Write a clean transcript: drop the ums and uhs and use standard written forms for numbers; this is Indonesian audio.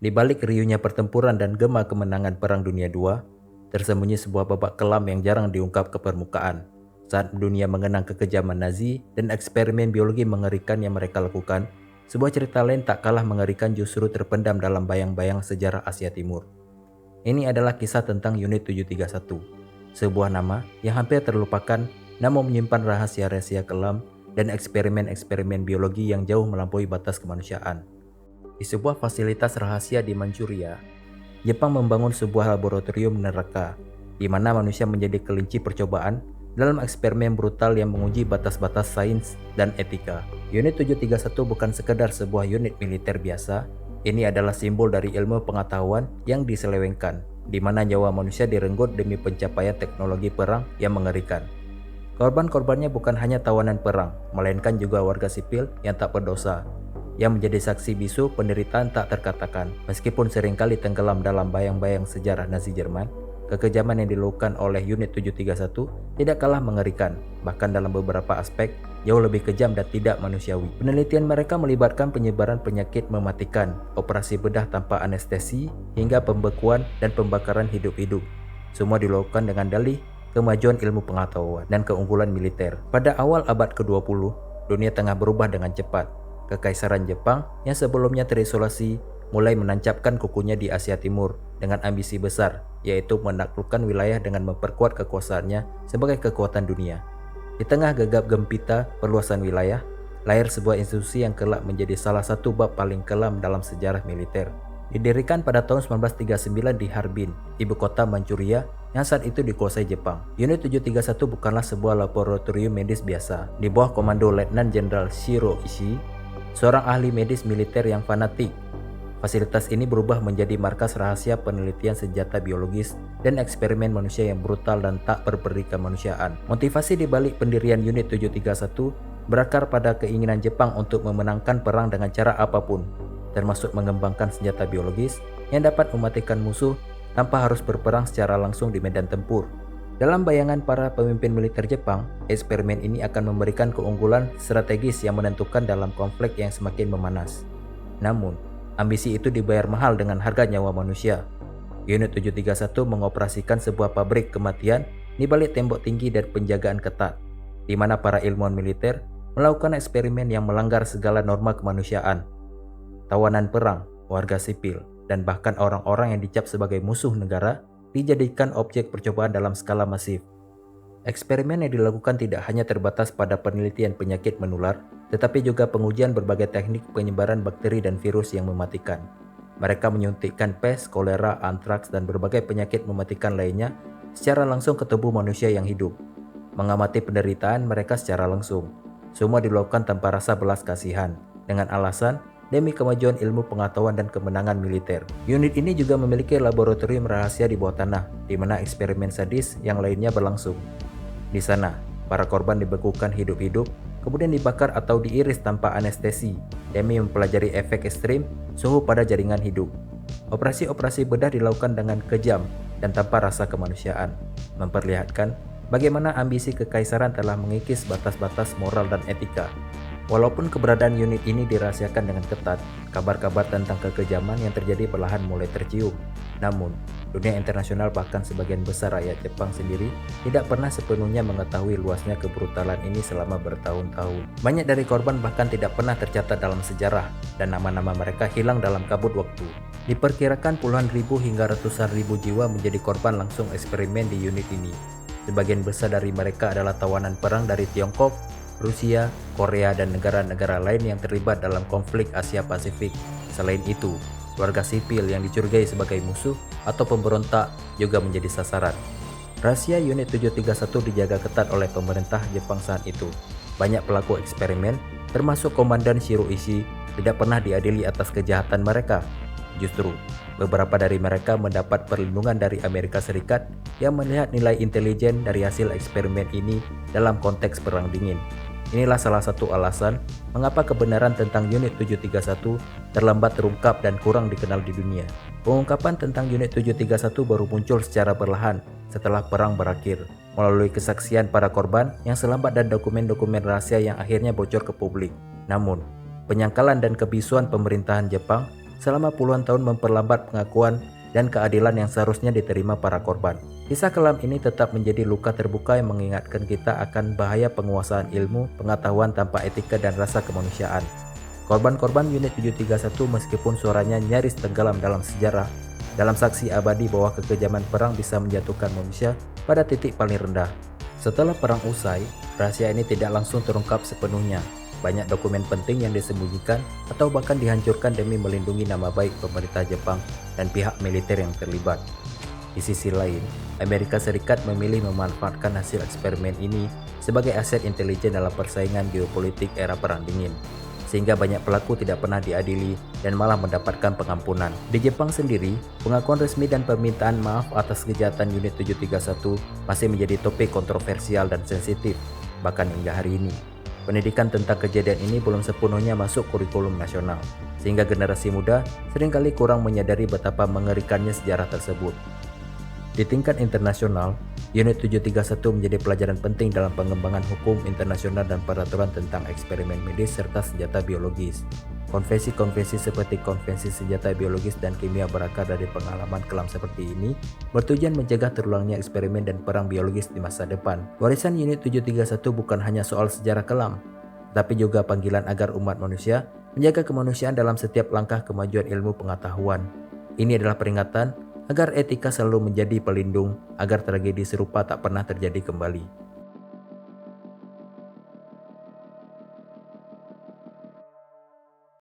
Di balik riuhnya pertempuran dan gema kemenangan Perang Dunia II, tersembunyi sebuah babak kelam yang jarang diungkap ke permukaan. Saat dunia mengenang kekejaman Nazi dan eksperimen biologi mengerikan yang mereka lakukan, sebuah cerita lain tak kalah mengerikan justru terpendam dalam bayang-bayang sejarah Asia Timur. Ini adalah kisah tentang Unit 731, sebuah nama yang hampir terlupakan namun menyimpan rahasia-rahasia kelam dan eksperimen-eksperimen biologi yang jauh melampaui batas kemanusiaan. Di sebuah fasilitas rahasia di Manchuria, Jepang membangun sebuah laboratorium neraka, di mana manusia menjadi kelinci percobaan dalam eksperimen brutal yang menguji batas-batas sains dan etika. Unit 731 bukan sekedar sebuah unit militer biasa, ini adalah simbol dari ilmu pengetahuan yang diselewengkan, di mana nyawa manusia direnggut demi pencapaian teknologi perang yang mengerikan. Korban-korbannya bukan hanya tawanan perang, melainkan juga warga sipil yang tak berdosa, yang menjadi saksi bisu penderitaan tak terkatakan. Meskipun seringkali tenggelam dalam bayang-bayang sejarah Nazi Jerman, kekejaman yang dilakukan oleh Unit 731 tidak kalah mengerikan, bahkan dalam beberapa aspek jauh lebih kejam dan tidak manusiawi. Penelitian mereka melibatkan penyebaran penyakit mematikan, operasi bedah tanpa anestesi, hingga pembekuan dan pembakaran hidup-hidup. Semua dilakukan dengan dalih kemajuan ilmu pengetahuan dan keunggulan militer. Pada awal abad ke-20, dunia tengah berubah dengan cepat. Kekaisaran Jepang yang sebelumnya terisolasi mulai menancapkan kukunya di Asia Timur dengan ambisi besar, yaitu menaklukkan wilayah dengan memperkuat kekuasaannya sebagai kekuatan dunia. Di tengah gegap gempita perluasan wilayah, lahir sebuah institusi yang kelak menjadi salah satu bab paling kelam dalam sejarah militer. Didirikan pada tahun 1939 di Harbin, ibu kota Manchuria yang saat itu dikuasai Jepang. Unit 731 bukanlah sebuah laboratorium medis biasa. Di bawah komando Letnan Jenderal Shiro Ishii, seorang ahli medis militer yang fanatik, fasilitas ini berubah menjadi markas rahasia penelitian senjata biologis dan eksperimen manusia yang brutal dan tak berberi kemanusiaan. Motivasi di balik pendirian Unit 731 berakar pada keinginan Jepang untuk memenangkan perang dengan cara apapun, termasuk mengembangkan senjata biologis yang dapat mematikan musuh tanpa harus berperang secara langsung di medan tempur. Dalam bayangan para pemimpin militer Jepang, eksperimen ini akan memberikan keunggulan strategis yang menentukan dalam konflik yang semakin memanas. Namun, ambisi itu dibayar mahal dengan harga nyawa manusia. Unit 731 mengoperasikan sebuah pabrik kematian di balik tembok tinggi dan penjagaan ketat, di mana para ilmuwan militer melakukan eksperimen yang melanggar segala norma kemanusiaan. Tawanan perang, warga sipil, dan bahkan orang-orang yang dicap sebagai musuh negara dijadikan objek percobaan dalam skala masif. Eksperimen yang dilakukan tidak hanya terbatas pada penelitian penyakit menular, tetapi juga pengujian berbagai teknik penyebaran bakteri dan virus yang mematikan. Mereka menyuntikkan pes, kolera, antraks, dan berbagai penyakit mematikan lainnya secara langsung ke tubuh manusia yang hidup. Mengamati penderitaan mereka secara langsung. Semua dilakukan tanpa rasa belas kasihan, dengan alasan demi kemajuan ilmu pengetahuan dan kemenangan militer. Unit ini juga memiliki laboratorium rahasia di bawah tanah, di mana eksperimen sadis yang lainnya berlangsung. Di sana, para korban dibekukan hidup-hidup, kemudian dibakar atau diiris tanpa anestesi, demi mempelajari efek ekstrim suhu pada jaringan hidup. Operasi-operasi bedah dilakukan dengan kejam dan tanpa rasa kemanusiaan, memperlihatkan bagaimana ambisi kekaisaran telah mengikis batas-batas moral dan etika. Walaupun keberadaan unit ini dirahasiakan dengan ketat, kabar-kabar tentang kekejaman yang terjadi perlahan mulai tercium. Namun, dunia internasional bahkan sebagian besar rakyat Jepang sendiri tidak pernah sepenuhnya mengetahui luasnya kebrutalan ini selama bertahun-tahun. Banyak dari korban bahkan tidak pernah tercatat dalam sejarah, dan nama-nama mereka hilang dalam kabut waktu. Diperkirakan puluhan ribu hingga ratusan ribu jiwa menjadi korban langsung eksperimen di unit ini. Sebagian besar dari mereka adalah tawanan perang dari Tiongkok, Rusia, Korea, dan negara-negara lain yang terlibat dalam konflik Asia Pasifik. Selain itu, warga sipil yang dicurigai sebagai musuh atau pemberontak juga menjadi sasaran. Rahasia Unit 731 dijaga ketat oleh pemerintah Jepang saat itu. Banyak pelaku eksperimen, termasuk Komandan Shiro Ishii, tidak pernah diadili atas kejahatan mereka. Justru, beberapa dari mereka mendapat perlindungan dari Amerika Serikat yang melihat nilai intelijen dari hasil eksperimen ini dalam konteks Perang Dingin. Inilah salah satu alasan mengapa kebenaran tentang Unit 731 terlambat terungkap dan kurang dikenal di dunia. Pengungkapan tentang Unit 731 baru muncul secara perlahan setelah perang berakhir, melalui kesaksian para korban yang selamat dan dokumen-dokumen rahasia yang akhirnya bocor ke publik. Namun, penyangkalan dan kebisuan pemerintahan Jepang selama puluhan tahun memperlambat pengakuan dan keadilan yang seharusnya diterima para korban. Kisah kelam ini tetap menjadi luka terbuka yang mengingatkan kita akan bahaya penguasaan ilmu, pengetahuan tanpa etika dan rasa kemanusiaan. Korban-korban Unit 731 meskipun suaranya nyaris tenggelam dalam sejarah, dalam saksi abadi bahwa kekejaman perang bisa menjatuhkan manusia pada titik paling rendah. Setelah perang usai, rahasia ini tidak langsung terungkap sepenuhnya. Banyak dokumen penting yang disembunyikan atau bahkan dihancurkan demi melindungi nama baik pemerintah Jepang dan pihak militer yang terlibat. Di sisi lain, Amerika Serikat memilih memanfaatkan hasil eksperimen ini sebagai aset intelijen dalam persaingan geopolitik era Perang Dingin, sehingga banyak pelaku tidak pernah diadili dan malah mendapatkan pengampunan. Di Jepang sendiri, pengakuan resmi dan permintaan maaf atas kejahatan Unit 731 masih menjadi topik kontroversial dan sensitif, bahkan hingga hari ini. Pendidikan tentang kejadian ini belum sepenuhnya masuk kurikulum nasional, sehingga generasi muda seringkali kurang menyadari betapa mengerikannya sejarah tersebut. Di tingkat internasional, Unit 731 menjadi pelajaran penting dalam pengembangan hukum internasional dan peraturan tentang eksperimen medis serta senjata biologis. Konvensi-konvensi seperti Konvensi Senjata Biologis dan Kimia berakar dari pengalaman kelam seperti ini bertujuan mencegah terulangnya eksperimen dan perang biologis di masa depan. Warisan Unit 731 bukan hanya soal sejarah kelam, tapi juga panggilan agar umat manusia menjaga kemanusiaan dalam setiap langkah kemajuan ilmu pengetahuan. Ini adalah peringatan agar etika selalu menjadi pelindung agar tragedi serupa tak pernah terjadi kembali.